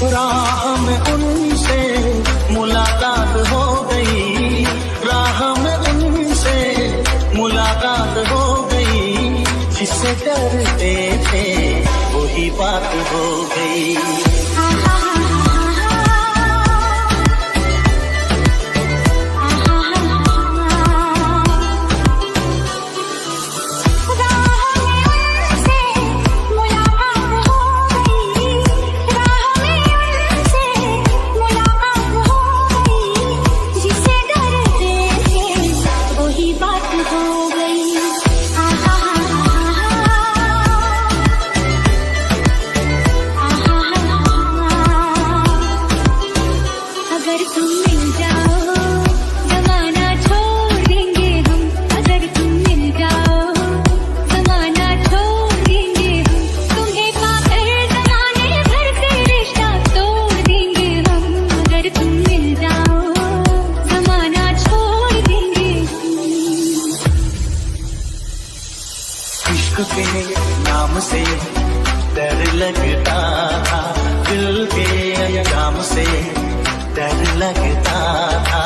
राह में उनसे मुलाकात हो गई, राह में उनसे मुलाकात हो गई, जिससे डरते थे वही बात हो गई। के नाम से डर लगता था, दिल के अंजाम से डर लगता था।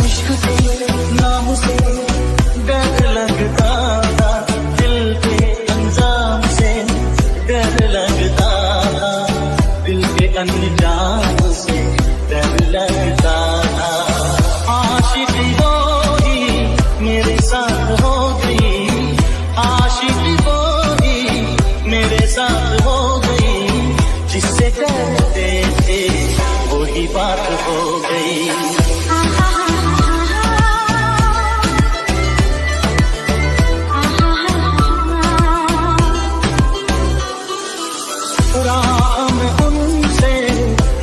इश्क के नाम से डर लगता था, दिल के अंजाम से डर लगता था, दिल के अंजाम से डर लगता था। आशिकी वो ही मेरे साथ हो गई, आशिकी वो ही मेरे साथ हो गई, जिससे डरते थे वही बात हो गई। राह में उनसे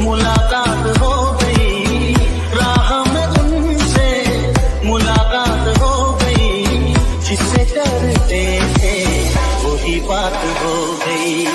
मुलाकात हो गई, राह में उनसे मुलाकात हो गई, जिससे डरते थे वही बात हो गई।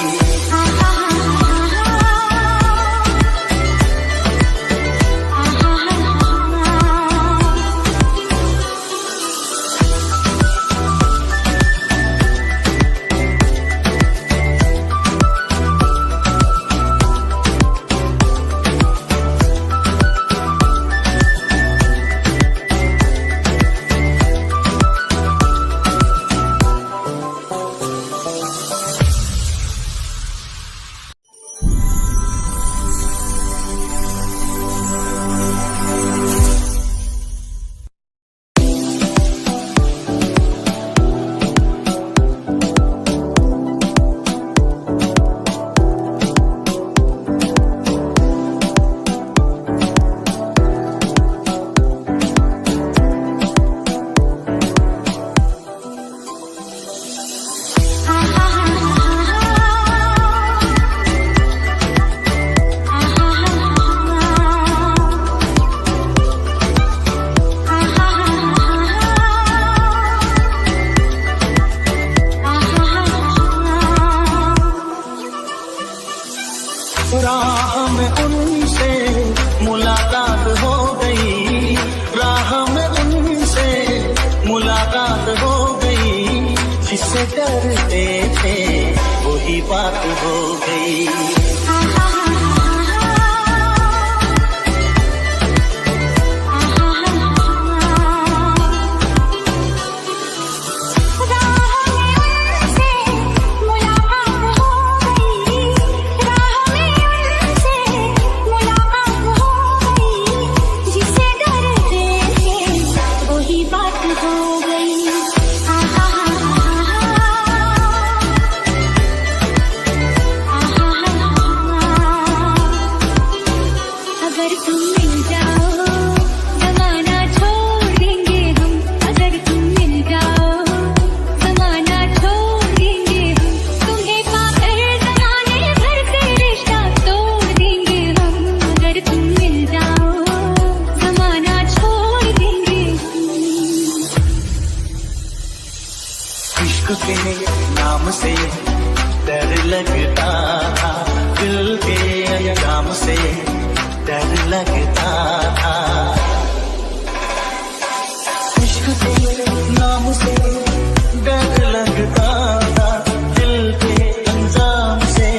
राह में उनसे मुलाकात हो गई, राह में उनसे मुलाकात हो गई, जिससे डरते थे वही बात हो गई। इश्क के नाम से डर लगता था, दिल के अंजाम से डर लगता था। इश्क के नाम से डर लगता था, दिल के अंजाम से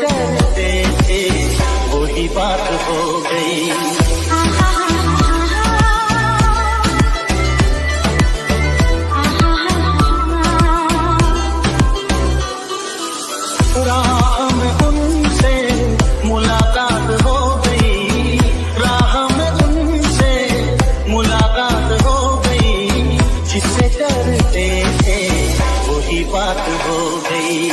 डरते थे वही बात हो गई। राह में उनसे मुलाकात हो गई, राह में उनसे मुलाकात हो गई, जिससे डरते थे वही बात हो गई।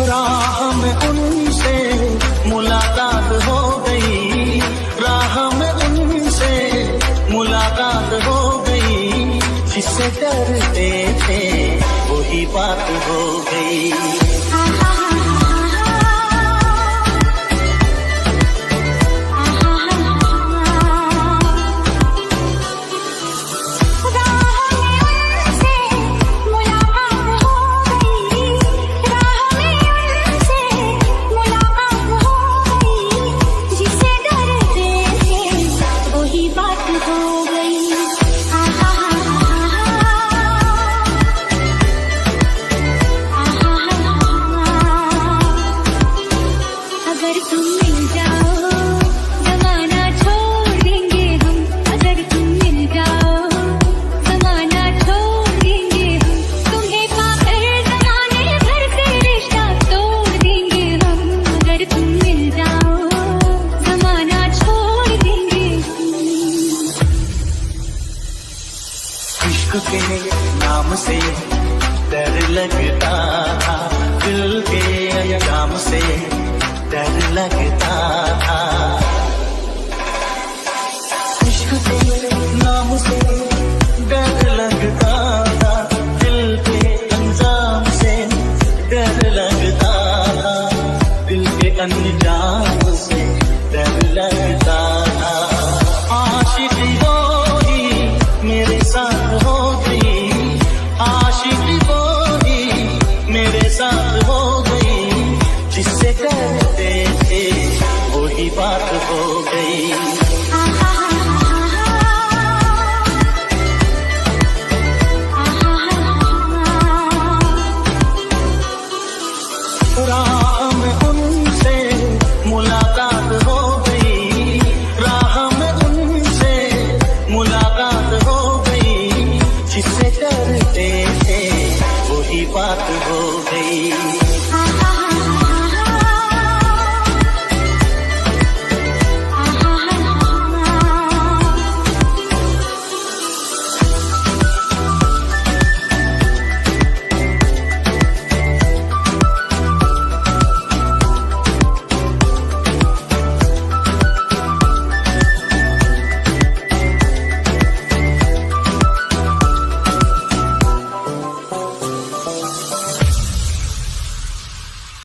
राह में उनसे मुलाकात हो गई, राह में उनसे मुलाकात हो गई, जिससे डरते थे वही बात हो गई। इश्क के नाम से डर लगता था, दिल के अंजाम से डर लगता था। इश्क के नाम से डर लगता था, दिल के अंजाम से डर लगता था, दिल के अंजाम से डर लगता था। आशिकी वो ही मेरे साथ हो गई, आशिकी वो ही मेरे साथ हो गई, जिससे डरते थे वही बात हो गई। राह में उनसे मुलाकात हो गई, राह में उनसे मुलाकात हो गई, जिससे डरते थे वही बात हो गई।